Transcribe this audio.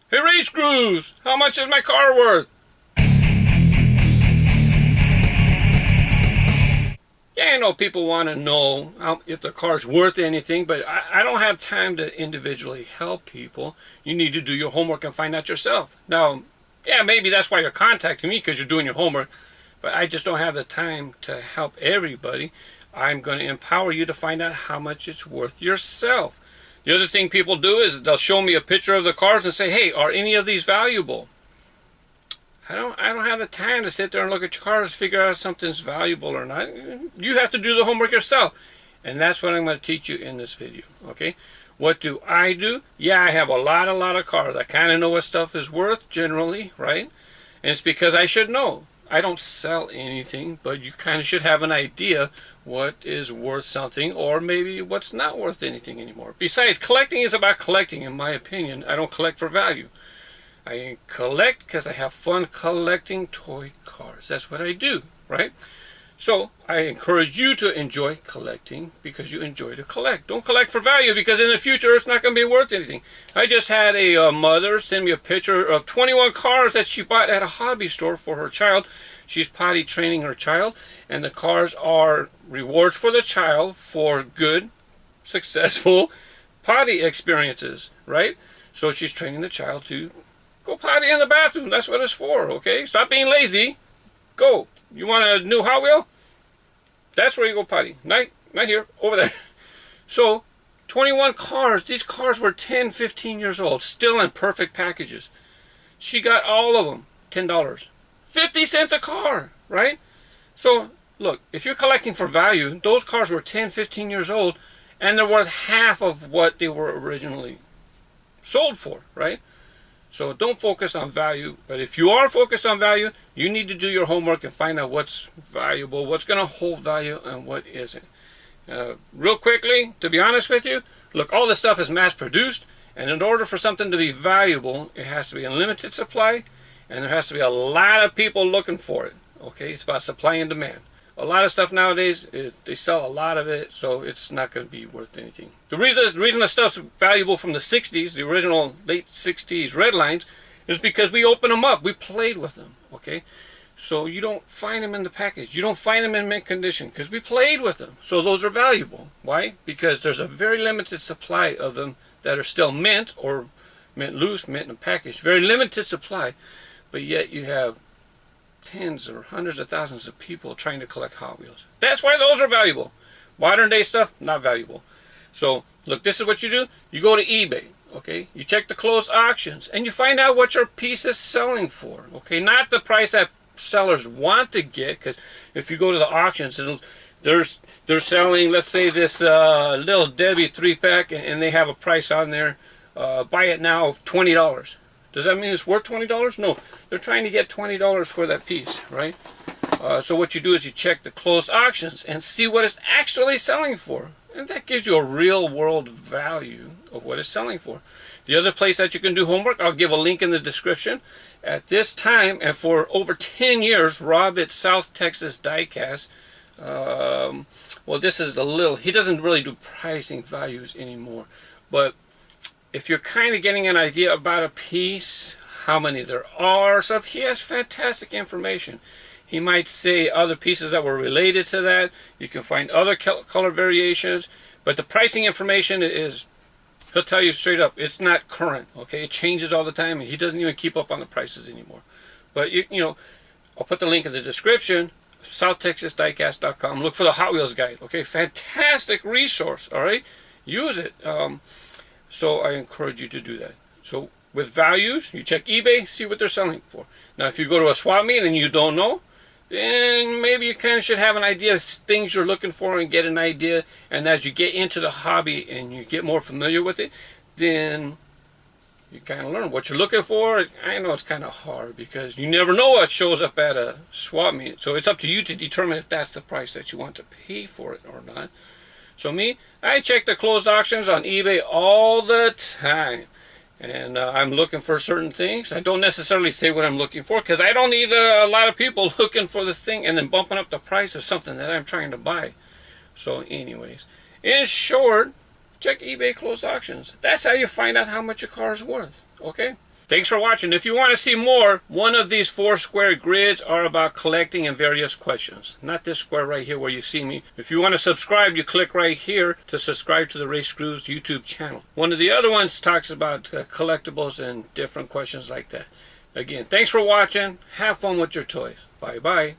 Hey, RaceGrooves, how much is my car worth? Yeah, I know people want to know if the car's worth anything, but I don't have time to individually help people. You need to do your homework and find out yourself. Now, yeah, maybe that's why you're contacting me, because you're doing your homework, but I just don't have the time to help everybody. I'm going to empower you to find out how much it's worth yourself. The other thing people do is they'll show me a picture of the cars and say, hey, are any of these valuable? I don't have the time to sit there and look at your cars and figure out if something's valuable or not. You have to do the homework yourself. And that's what I'm going to teach you in this video. Okay? What do I do? Yeah, I have a lot of cars. I kind of know what stuff is worth generally, right? And it's because I should know. I don't sell anything, but you kind of should have an idea what is worth something or maybe what's not worth anything anymore. Besides, collecting is about collecting, in my opinion. I don't collect for value. I collect because I have fun collecting toy cars. That's what I do, right? So I encourage you to enjoy collecting because you enjoy to collect. Don't collect for value because in the future it's not going to be worth anything. I just had a mother send me a picture of 21 cars that she bought at a hobby store for her child. She's potty training her child, and the cars are rewards for the child for good, successful potty experiences, right? So she's training the child to go potty in the bathroom. That's what it's for, okay? Stop being lazy. Go. You want a new Hot Wheel? That's where you go potty. Not here. Over there. So, 21 cars. These cars were 10, 15 years old. Still in perfect packages. She got all of them. $10. 50 cents a car, right? So, look, if you're collecting for value, those cars were 10, 15 years old, and they're worth half of what they were originally sold for, right? So don't focus on value, but if you are focused on value, you need to do your homework and find out what's valuable, what's going to hold value, and what isn't. Real quickly, to be honest with you, look, all this stuff is mass-produced, and in order for something to be valuable, it has to be in limited supply, and there has to be a lot of people looking for it. Okay, it's about supply and demand. A lot of stuff nowadays, they sell a lot of it, so it's not going to be worth anything. The reason the stuff's valuable from the 60s, the original late 60s Redlines, is because we opened them up. We played with them, okay? So you don't find them in the package. You don't find them in mint condition because we played with them. So those are valuable. Why? Because there's a very limited supply of them that are still mint or mint loose, mint in a package. Very limited supply, but yet you have tens or hundreds of thousands of people trying to collect Hot Wheels. That's why those are valuable. Modern day stuff, not valuable. So, look, this is what you do. You go to eBay, okay? You check the closed auctions, and you find out what your piece is selling for, okay? Not the price that sellers want to get, because if you go to the auctions, they're selling, let's say, this Little Debbie 3-pack, and they have a price on there. Buy it now of $20. Does that mean it's worth $20? No, they're trying to get $20 for that piece, right? So what you do is you check the closed auctions and see what it's actually selling for. And that gives you a real world value of what it's selling for. The other place that you can do homework, I'll give a link in the description. At this time, and for over 10 years, Rob at South Texas Diecast, well, this is he doesn't really do pricing values anymore. But if you're kind of getting an idea about a piece, how many there are, stuff, he has fantastic information. He might say other pieces that were related to that. You can find other color variations, but the pricing information is, he'll tell you straight up, it's not current, okay? It changes all the time, and he doesn't even keep up on the prices anymore. But, you know, I'll put the link in the description, southtexasdiecast.com. Look for the Hot Wheels guide, okay? Fantastic resource, all right? Use it. So I encourage you to do that. So with values, you check eBay, see what they're selling for. Now, if you go to a swap meet and you don't know, then maybe you kind of should have an idea of things you're looking for and get an idea. And as you get into the hobby and you get more familiar with it, then you kind of learn what you're looking for. I know it's kind of hard because you never know what shows up at a swap meet. So it's up to you to determine if that's the price that you want to pay for it or not. So me, I check the closed auctions on eBay all the time. And I'm looking for certain things. I don't necessarily say what I'm looking for because I don't need a lot of people looking for the thing and then bumping up the price of something that I'm trying to buy. So anyways, in short, check eBay closed auctions. That's how you find out how much your car is worth. Okay? Thanks for watching. If you want to see more, one of these 4 square grids are about collecting and various questions. Not this square right here where you see me. If you want to subscribe, you click right here to subscribe to the RaceGrooves YouTube channel. One of the other ones talks about collectibles and different questions like that. Again, thanks for watching. Have fun with your toys. Bye-bye.